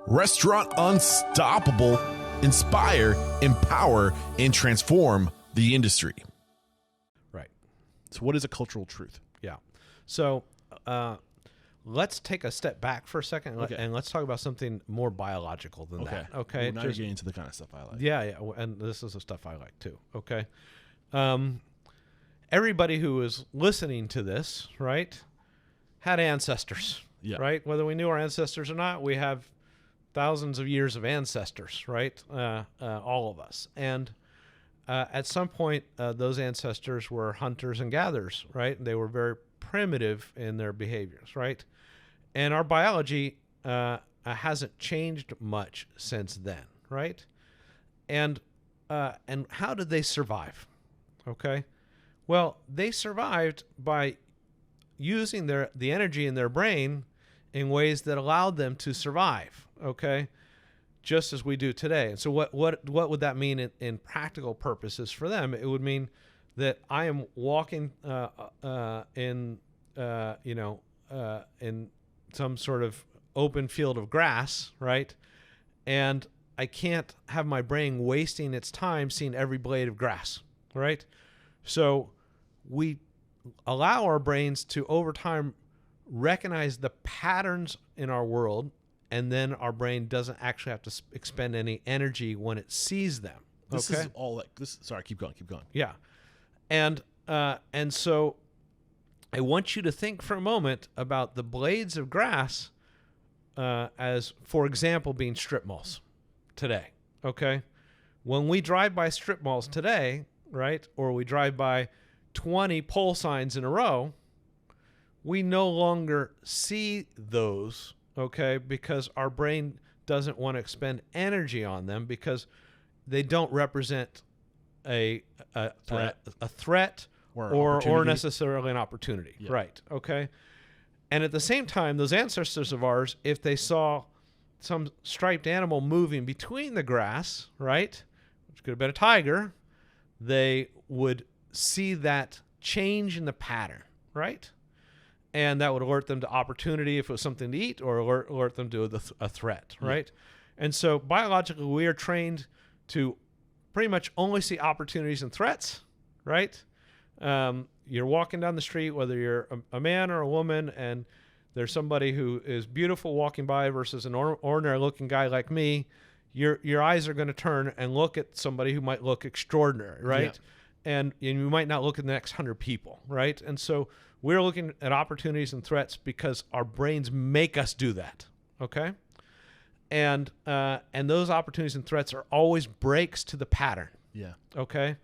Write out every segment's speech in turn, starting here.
Restaurant Unstoppable. Inspire, empower, and transform the industry. Right. So what is a cultural truth? Yeah. So let's take a step back for a second and let's talk about something more biological than that. Okay. Well, now you're getting into the kind of stuff I like. Yeah. And this is the stuff I like too. Okay. Everybody who is listening to this, right, had ancestors. Yeah. Right. Whether we knew our ancestors or not, we have thousands of years of ancestors, right? All of us. And at some point, those ancestors were hunters and gatherers, right? They were very primitive in their behaviors, right? And our biology hasn't changed much since then, right? And how did they survive? Okay, well, they survived by using the energy in their brain in ways that allowed them to survive. Okay, just as we do today. And so what would that mean in practical purposes for them? It would mean that I am walking in some sort of open field of grass, right? And I can't have my brain wasting its time seeing every blade of grass, right? So we allow our brains to, over time, recognize the patterns in our world, and then our brain doesn't actually have to expend any energy when it sees them. This is all like this. Sorry, keep going. Yeah, and so I want you to think for a moment about the blades of grass as, for example, being strip malls today. Okay, when we drive by strip malls today, right, or we drive by 20 pole signs in a row, we no longer see those. Okay, because our brain doesn't want to expend energy on them because they don't represent a threat or necessarily an opportunity. Yeah. Right. Okay. And at the same time, those ancestors of ours, if they saw some striped animal moving between the grass, right, which could have been a tiger, they would see that change in the pattern, right? And that would alert them to opportunity if it was something to eat, or alert them to a threat, right? Yeah. And so biologically, we are trained to pretty much only see opportunities and threats, right? You're walking down the street, whether you're a man or a woman, and there's somebody who is beautiful walking by versus an ordinary-looking guy like me, your eyes are going to turn and look at somebody who might look extraordinary, right? Yeah. And you might not look at the next 100 people, right? And so we're looking at opportunities and threats because our brains make us do that, okay? And those opportunities and threats are always breaks to the pattern. Yeah. Okay?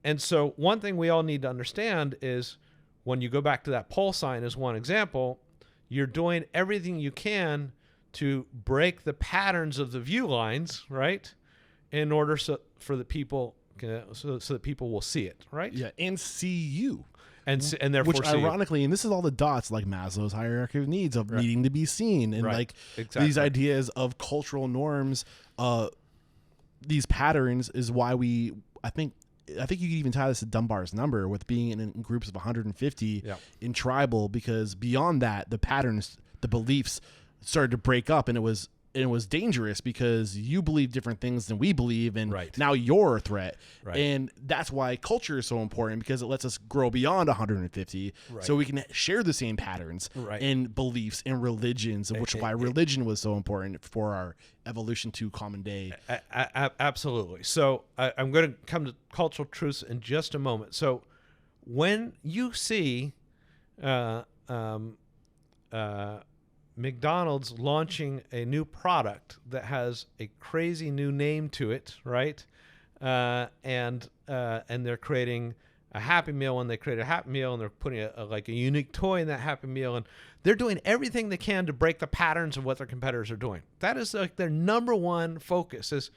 And so one thing we all need to understand is when you go back to that pole sign as one example, you're doing everything you can to break the patterns of the view lines, right? In order so that people will see it, right? Yeah, and see you. And therefore, which ironically, and this is all the dots like Maslow's hierarchy of needs of needing to be seen, and like these ideas of cultural norms, these patterns is why I think you could even tie this to Dunbar's number with being in groups of 150 in tribal, because beyond that, the patterns, the beliefs started to break up, and it was dangerous because you believe different things than we believe, and now you're a threat. And that's why culture is so important, because it lets us grow beyond 150 so we can share the same patterns and beliefs and religions, which is why religion was so important for our evolution to common day. Absolutely. So I'm going to come to cultural truths in just a moment. So when you see McDonald's launching a new product that has a crazy new name to it, right? And they're creating a Happy Meal, and they create a Happy Meal, and they're putting a unique toy in that Happy Meal, and they're doing everything they can to break the patterns of what their competitors are doing. That is like their number one focus is,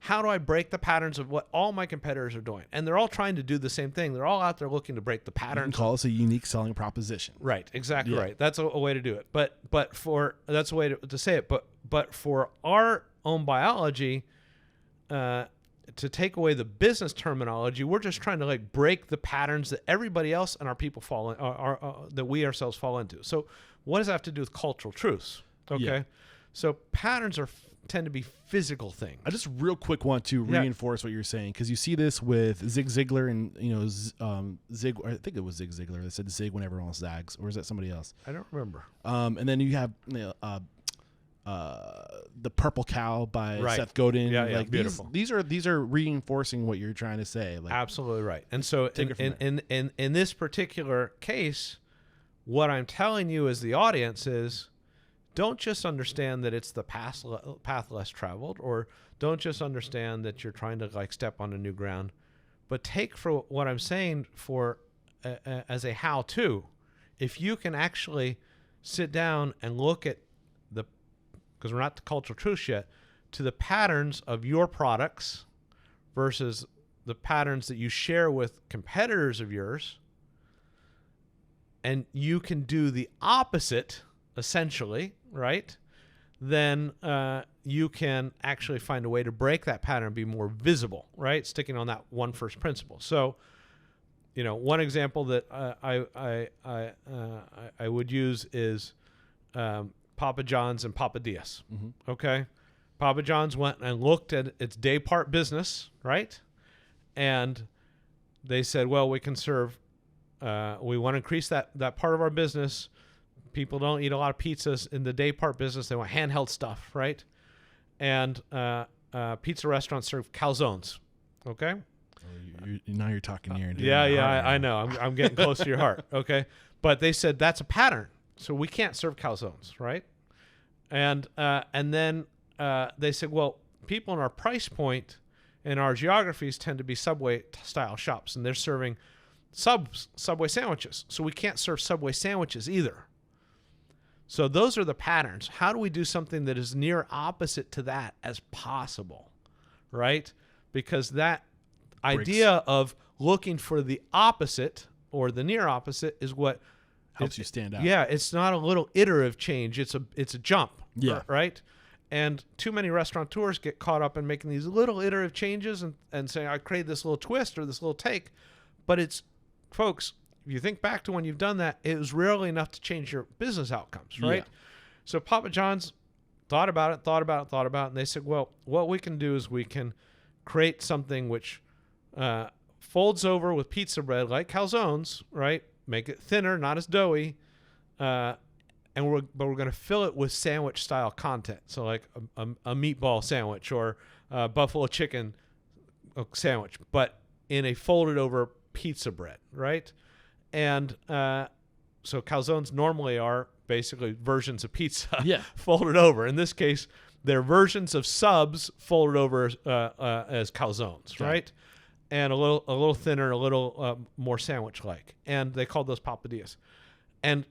how do I break the patterns of what all my competitors are doing? And they're all trying to do the same thing. They're all out there looking to break the patterns. You can call us a unique selling proposition. Right, exactly right. That's a way to do it. But that's a way to say it. But for our own biology, to take away the business terminology, we're just trying to like break the patterns that everybody else and our people fall in, that we ourselves fall into. So what does that have to do with cultural truths? Okay. Yeah. So patterns tend to be physical things. I just real quick want to reinforce what you're saying, because you see this with Zig Ziglar and Zig. I think it was Zig Ziglar that said zig when everyone else zags, or is that somebody else? I don't remember. And then you have the Purple Cow by Seth Godin. Yeah, beautiful. These are reinforcing what you're trying to say. Like, absolutely right. And so in this particular case, what I'm telling you as the audience is, don't just understand that it's the path less traveled, or don't just understand that you're trying to like step on a new ground, but take for what I'm saying for as a how-to. If you can actually sit down and look at because we're not to cultural truth yet, to the patterns of your products versus the patterns that you share with competitors of yours, and you can do the opposite, essentially, right? Then you can actually find a way to break that pattern and be more visible, right? Sticking on that one first principle. So, one example that I would use is Papa John's and Papa Diaz. Mm-hmm. Okay, Papa John's went and looked at its day part business, right? And they said, well, we can serve. We want to increase that part of our business. People don't eat a lot of pizzas in the day part business. They want handheld stuff, right? And pizza restaurants serve calzones. Okay. Now you're talking here. I know. I'm getting close to your heart. Okay. But they said that's a pattern, so we can't serve calzones, right? And then they said, well, people in our price point and our geographies tend to be Subway style shops, and they're serving Subway sandwiches, so we can't serve Subway sandwiches either. So those are the patterns. How do we do something that is near opposite to that as possible, right? Because that idea of looking for the opposite or the near opposite is what helps you stand out. Yeah, it's not a little iterative change. It's a jump. Yeah. Right? And too many restaurateurs get caught up in making these little iterative changes and saying, I create this little twist or this little take. But it's, folks, if you think back to when you've done that, it was rarely enough to change your business outcomes, right? Yeah. So Papa John's thought about it, and they said, well, what we can do is we can create something which folds over with pizza bread like calzones, right? Make it thinner, not as doughy, but we're going to fill it with sandwich style content. So like a meatball sandwich or a buffalo chicken sandwich, but in a folded over pizza bread, right? And so calzones normally are basically versions of pizza folded over. In this case, they're versions of subs folded over as calzones, right? And a little thinner, a little more sandwich-like. And they called those papadillas. And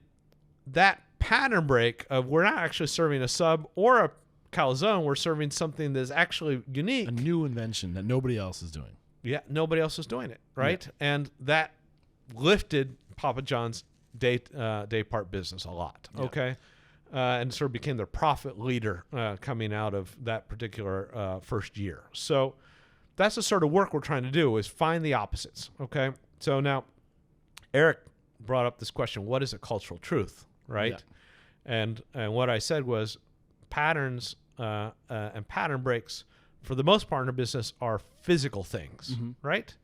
that pattern break of we're not actually serving a sub or a calzone, we're serving something that's actually unique. A new invention that nobody else is doing. Yeah, nobody else is doing it, right? Yeah. And that lifted Papa John's day part business a lot, okay? And sort of became their profit leader coming out of that particular first year. So that's the sort of work we're trying to do, is find the opposites, okay? So now Eric brought up this question, what is a cultural truth, right? Yeah. And what I said was patterns and pattern breaks, for the most part in our business, are physical things, right?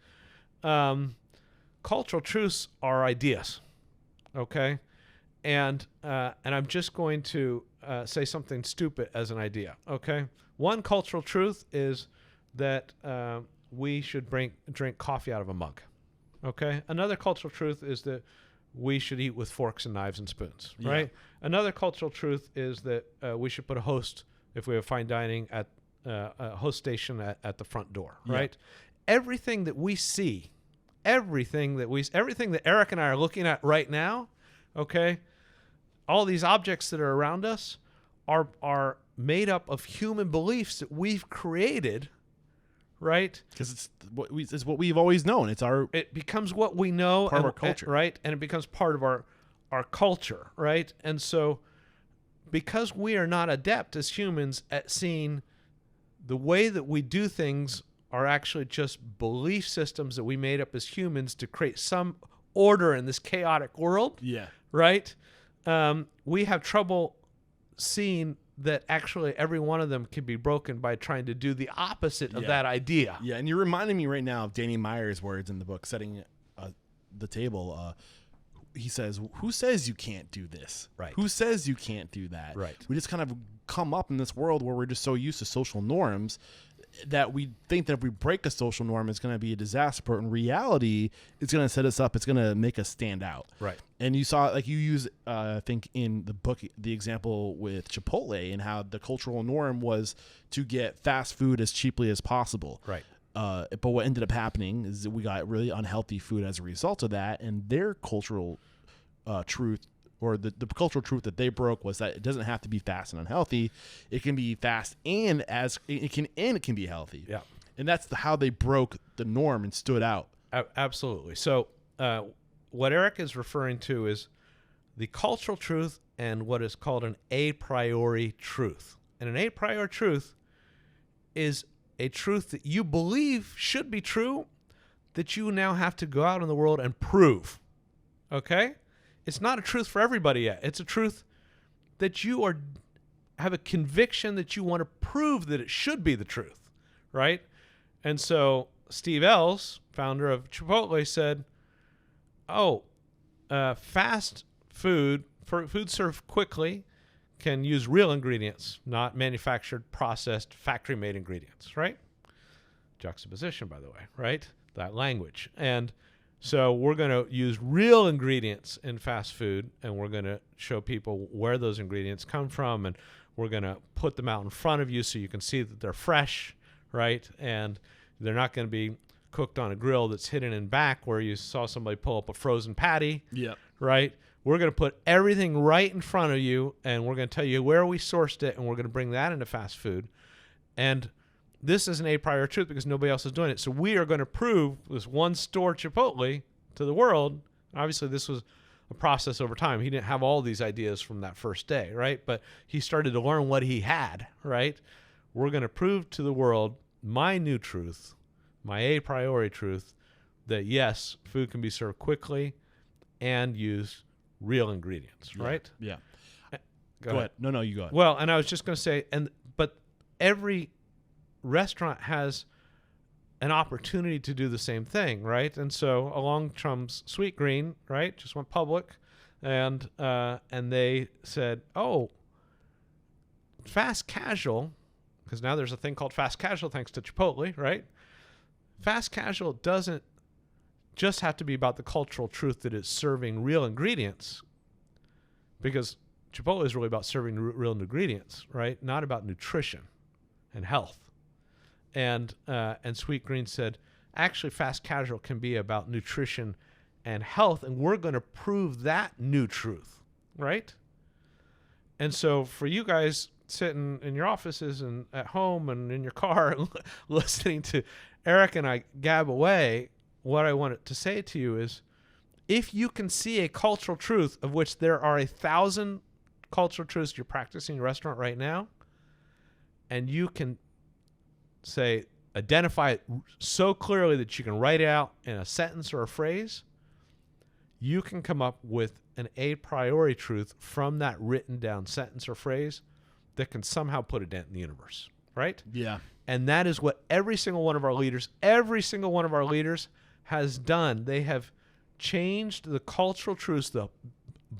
Cultural truths are ideas, okay? And I'm just going to say something stupid as an idea, okay? One cultural truth is that we should drink coffee out of a mug, okay? Another cultural truth is that we should eat with forks and knives and spoons, right? Another cultural truth is that we should put a host, if we have fine dining, at a host station at the front door, right? Everything that we see, everything that Eric and I are looking at right now, okay, all these objects that are around us are made up of human beliefs that we've created, right? Because it's what we've always known. It becomes what we know, part of our culture, right? And it becomes part of our culture, right? And so, because we are not adept as humans at seeing the way that we do things are actually just belief systems that we made up as humans to create some order in this chaotic world. Yeah. Right? We have trouble seeing that actually every one of them can be broken by trying to do the opposite of that idea. Yeah, and you're reminding me right now of Danny Meyer's words in the book, Setting the Table. He says, who says you can't do this? Right. Who says you can't do that? Right. We just kind of come up in this world where we're just so used to social norms that we think that if we break a social norm, it's going to be a disaster. But in reality, it's going to set us up. It's going to make us stand out. Right. And you saw, like you use, I think in the book, the example with Chipotle and how the cultural norm was to get fast food as cheaply as possible. Right. But what ended up happening is that we got really unhealthy food as a result of that. And their cultural truth, or the cultural truth that they broke, was that it doesn't have to be fast and unhealthy. It can be fast and it can be healthy. Yeah. And that's how they broke the norm and stood out. Absolutely. So what Eric is referring to is the cultural truth and what is called an a priori truth. And an a priori truth is a truth that you believe should be true, that you now have to go out in the world and prove. Okay? It's not a truth for everybody yet. It's a truth that you have a conviction that you want to prove that it should be the truth, right? And so Steve Ells, founder of Chipotle, said, fast food, food served quickly, can use real ingredients, not manufactured, processed, factory-made ingredients, right? Juxtaposition, by the way, right? That language. And so we're going to use real ingredients in fast food, and we're going to show people where those ingredients come from, and we're going to put them out in front of you so you can see that they're fresh, right? And they're not going to be cooked on a grill that's hidden in back where you saw somebody pull up a frozen patty, right? We're going to put everything right in front of you, and we're going to tell you where we sourced it, and we're going to bring that into fast food. And this is an a priori truth because nobody else is doing it. So we are going to prove this one store Chipotle to the world. Obviously, this was a process over time. He didn't have all these ideas from that first day, right? But he started to learn what he had, right? We're going to prove to the world my new truth, my a priori truth, that yes, food can be served quickly and use real ingredients, right? Yeah. Go ahead. No, you go ahead. Well, and I was just going to say, but every restaurant has an opportunity to do the same thing, right? And so along comes Sweet Green, right? Just went public, and they said, fast casual, because now there's a thing called fast casual thanks to Chipotle, right? Fast casual doesn't just have to be about the cultural truth that it's serving real ingredients, because Chipotle is really about serving real ingredients, right? Not about nutrition and health. And Sweet Green said, actually, fast casual can be about nutrition and health, and we're going to prove that new truth, right? And so for you guys sitting in your offices and at home and in your car listening to Eric and I gab away, what I wanted to say to you is, if you can see a cultural truth of which there are 1,000 cultural truths you're practicing in your restaurant right now, and you can identify it so clearly that you can write it out in a sentence or a phrase, you can come up with an a priori truth from that written down sentence or phrase that can somehow put a dent in the universe, right? Yeah. And that is what every single one of our leaders has done. They have changed the cultural truths, the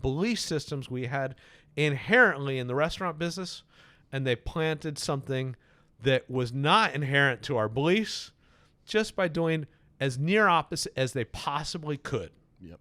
belief systems we had inherently in the restaurant business, and they planted something that was not inherent to our beliefs just by doing as near opposite as they possibly could. Yep.